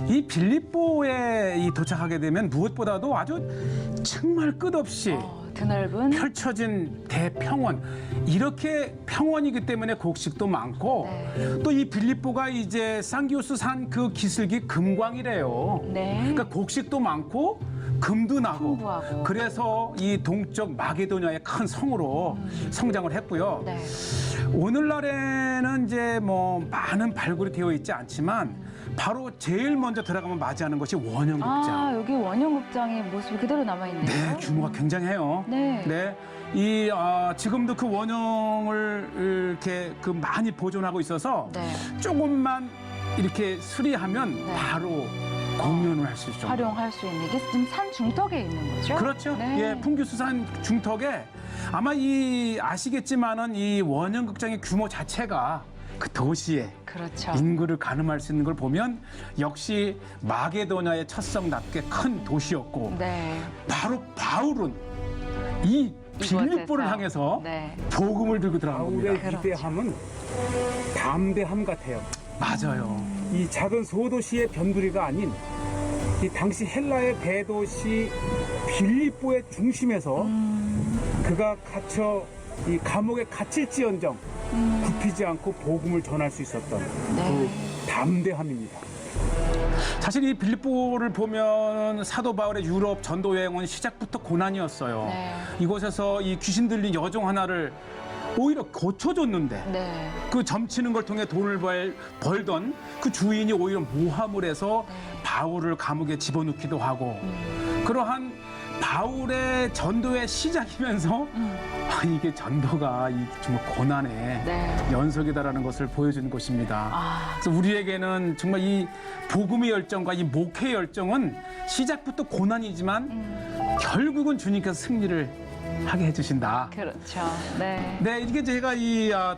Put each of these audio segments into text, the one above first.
이 빌립보에 도착하게 되면 무엇보다도 아주 정말 끝없이 드넓은 펼쳐진 대평원, 이렇게 평원이기 때문에 곡식도 많고 네. 또 이 빌립보가 이제 상기오스 산 그 기슭이 금광이래요. 네. 그러니까 곡식도 많고 금도 나고 풍부하고. 그래서 이 동쪽 마게도냐의 큰 성으로 성장을 했고요. 네. 오늘날에는 이제 뭐 많은 발굴이 되어 있지 않지만 바로 제일 먼저 들어가면 맞이하는 것이 원형극장. 여기 원형극장의 모습이 그대로 남아있네요. 네, 규모가 굉장해요. 네. 지금도 그 원형을 이렇게 그 많이 보존하고 있어서 네. 조금만 이렇게 수리하면 네. 바로 공연을 할 수 있죠. 활용할 수 있는 이게 지금 산 중턱에 있는 거죠? 그렇죠. 네. 예, 풍규수산 중턱에 아마 아시겠지만은 이 원형극장의 규모 자체가 그 도시에 그렇죠. 인구를 가늠할 수 있는 걸 보면 역시 마게도냐의 첫성답게 큰 도시였고 네. 바로 바울은 이 빌립보를 이곳에서. 향해서 네. 복음을 들고 들어간 겁니다. 바울의 위대함은 담대함 같아요. 맞아요. 이 작은 소도시의 변두리가 아닌 이 당시 헬라의 대도시 빌립보의 중심에서 그가 갇혀 이 감옥에 갇힐지언정 굽히지 않고 복음을 전할 수 있었던 네. 그 담대함입니다. 사실 이 빌립보를 보면 사도 바울의 유럽 전도 여행은 시작부터 고난이었어요. 네. 이곳에서 이 귀신 들린 여종 하나를 오히려 고쳐줬는데 네. 그 점치는 걸 통해 돈을 벌던 그 주인이 오히려 모함을 해서 바울을 감옥에 집어넣기도 하고 그러한 바울의 전도의 시작이면서 이게 전도가 정말 고난의 네. 연속이다라는 것을 보여주는 것입니다. 그래서 우리에게는 정말 이 복음의 열정과 이 목회의 열정은 시작부터 고난이지만 결국은 주님께서 승리를 하게 해주신다. 그렇죠. 네. 네, 이게 제가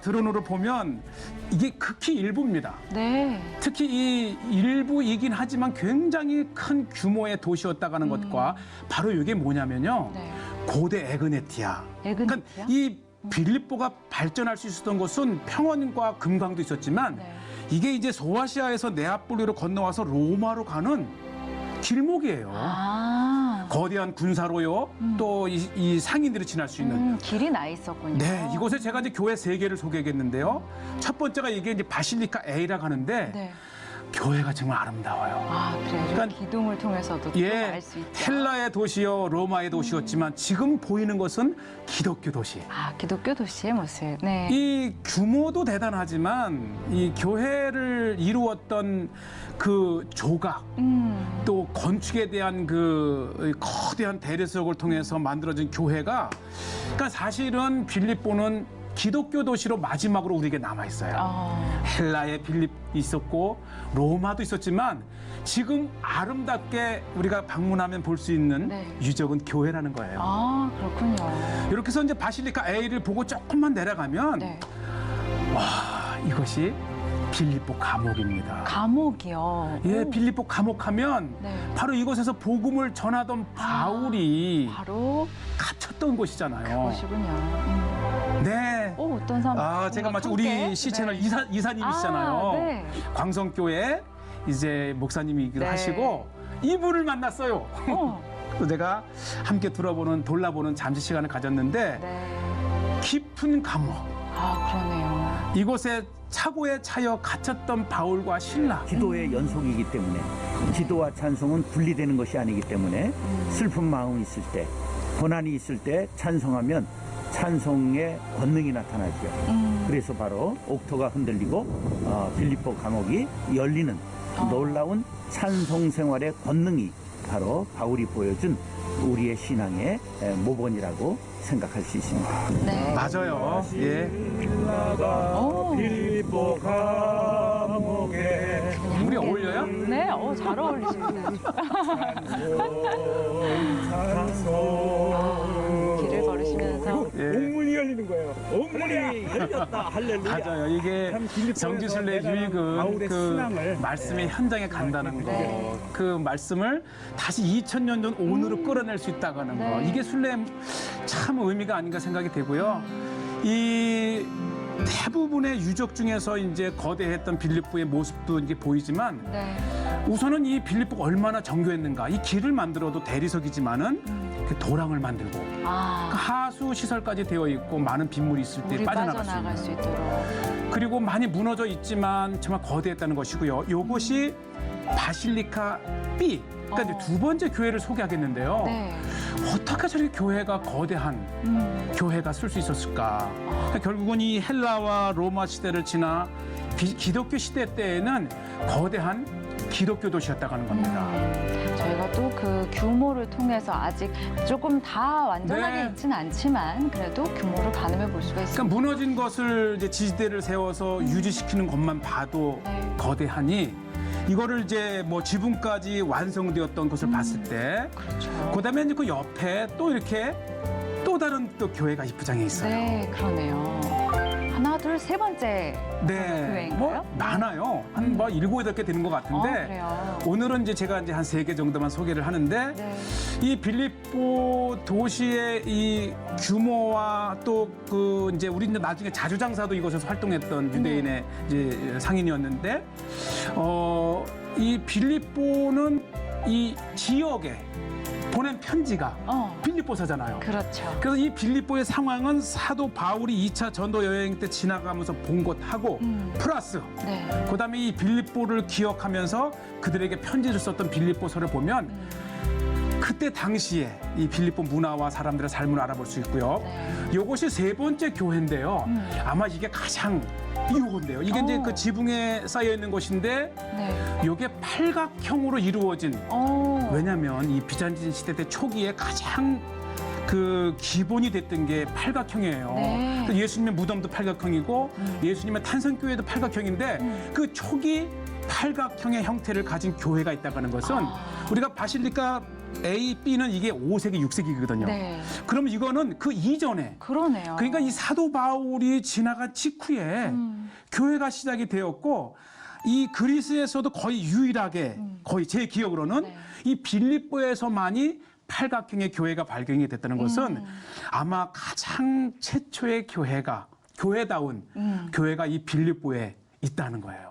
드론으로 보면 이게 극히 일부입니다. 네. 특히 이 일부이긴 하지만 굉장히 큰 규모의 도시였다가는 것과 바로 이게 뭐냐면요. 네. 고대 에그네티아. 에그네티아? 그러니까 이 빌립보가 발전할 수 있었던 곳은 평원과 금광도 있었지만 네. 이게 이제 소아시아에서 네아폴리로 건너와서 로마로 가는 길목이에요. 거대한 군사로요. 또 이 상인들이 지날 수 있는. 길이 나 있었군요. 네, 이곳에 제가 이제 교회 3개를 소개하겠는데요. 첫 번째가 이게 이제 바실리카 A라고 하는데 네. 교회가 정말 아름다워요. 그래요. 그러니까 기둥을 통해서도 알 수 있죠. 헬라의 도시요, 로마의 도시였지만 지금 보이는 것은 기독교 도시. 기독교 도시의 모습. 네. 이 규모도 대단하지만 이 교회를 이루었던 그 조각 또 건축에 대한 그 거대한 대리석을 통해서 만들어진 교회가 그러니까 사실은 빌립보는 기독교 도시로 마지막으로 우리에게 남아 있어요. 헬라의 빌립 있었고 로마도 있었지만 지금 아름답게 우리가 방문하면 볼 수 있는 네. 유적은 교회라는 거예요. 그렇군요. 이렇게 해서 이제 바실리카 A를 보고 조금만 내려가면 네. 이것이 빌립보 감옥입니다. 감옥이요. 예, 오, 빌립보 감옥하면 네. 바로 이곳에서 복음을 전하던 바울이 바로 갇혔던 곳이잖아요. 그것이군요. 네. 어떤 사람? 제가 마치 우리 시채널 이사님이시잖아요. 네. 광성교회 이제 목사님이기도 네. 하시고 이분을 만났어요. 어. 그래서 내가 함께 돌아보는 잠시 시간을 가졌는데 네. 깊은 감옥. 그러네요. 이곳에 차고에 차여 갇혔던 바울과 실라. 기도의 연속이기 때문에 기도와 찬송은 분리되는 것이 아니기 때문에 슬픈 마음이 있을 때, 고난이 있을 때 찬송하면 찬송의 권능이 나타나죠. 그래서 바로 옥토가 흔들리고 빌립보 감옥이 열리는 놀라운 찬송 생활의 권능이 바로 바울이 보여준 우리의 신앙의 모본이라고 생각할 수 있습니다. 네. 맞아요. 예. 오. 빌립보 감옥에 우리 어울려요? 네. 잘 어울리십니다. 길을 걸으시면서. 예. 옥문이 열리는 거예요. 옥문이 열렸다. 할렐루야. 맞아요. 이게 참 빌립보에서 정기순례 내가 유익은 바울의 그 신앙을 말씀의 현장에 간다는 거. 네. 그 말씀을 다시 2000년 전 오늘로 끌어낼 수 있다고 하는 거. 네. 이게 순례 참 의미가 아닌가 생각이 되고요. 이 대부분의 유적 중에서 이제 거대했던 빌립보의 모습도 이제 보이지만 네. 우선은 이 빌립보가 얼마나 정교했는가. 이 길을 만들어도 대리석이지만은 그 도랑을 만들고 그 하수 시설까지 되어 있고 많은 빗물이 있을 때 물이 빠져나갈 수 수 있는. 있도록. 그리고 많이 무너져 있지만 정말 거대했다는 것이고요. 요것이 바실리카 B. 그러니까 이제 두 번째 교회를 소개하겠는데요. 네. 어떻게 저렇게 교회가 거대한 교회가 쓸 수 있었을까? 그러니까 결국은 이 헬라와 로마 시대를 지나 기독교 시대 때에는 거대한 기독교 도시였다고 하는 겁니다. 저희가 또 그 규모를 통해서 아직 조금 다 완전하게 네. 있지는 않지만 그래도 규모를 가늠해 볼 수가 있습니다. 그러니까 무너진 것을 이제 지지대를 세워서 유지시키는 것만 봐도 네. 거대하니 이거를 이제 뭐 지붕까지 완성되었던 것을 봤을 때 그렇죠. 그다음에 이제 그 옆에 또 이렇게 또 다른 또 교회가 이쁘장해 있어요. 네, 그러네요. 하나, 둘, 세 번째 교회인가요? 뭐 많아요. 한 뭐 7, 8개 되는 것 같은데 그래요. 오늘은 이제 제가 이제 한 3개 정도만 소개를 하는데 네. 이 빌립보 도시의 이 규모와 또 그 이제 우리 이제 나중에 자주장사도 이곳에서 활동했던 유대인의 이제 상인이었는데 이 빌립보는 이 지역에 보낸 편지가 빌립보서잖아요. 그렇죠. 그래서 이 빌립보의 상황은 사도 바울이 2차 전도 여행 때 지나가면서 본 것하고 플러스 네. 그다음에 이 빌립보를 기억하면서 그들에게 편지를 썼던 빌립보서를 보면 그때 당시에 이 빌립보 문화와 사람들의 삶을 알아볼 수 있고요. 네. 이것이 세 번째 교회인데요. 아마 이게 가장 이거인데요. 이게 이제 그 지붕에 쌓여 있는 것인데 네. 이게 팔각형으로 이루어진 왜냐하면 이 비잔틴 시대 때 초기에 가장 그 기본이 됐던 게 팔각형이에요. 네. 그래서 예수님의 무덤도 팔각형이고 예수님의 탄생교회도 팔각형인데 그 초기 팔각형의 형태를 가진 교회가 있다고 하는 것은 우리가 바실리카 A, B는 이게 5세기, 6세기거든요. 네. 그러면 이거는 그 이전에 그러네요. 그러니까 이 사도 바울이 지나간 직후에 교회가 시작이 되었고 이 그리스에서도 거의 유일하게 거의 제 기억으로는 네. 이 빌립보에서만이 팔각형의 교회가 발견이 됐다는 것은 아마 가장 최초의 교회다운 교회가 이 빌립보에 있다는 거예요.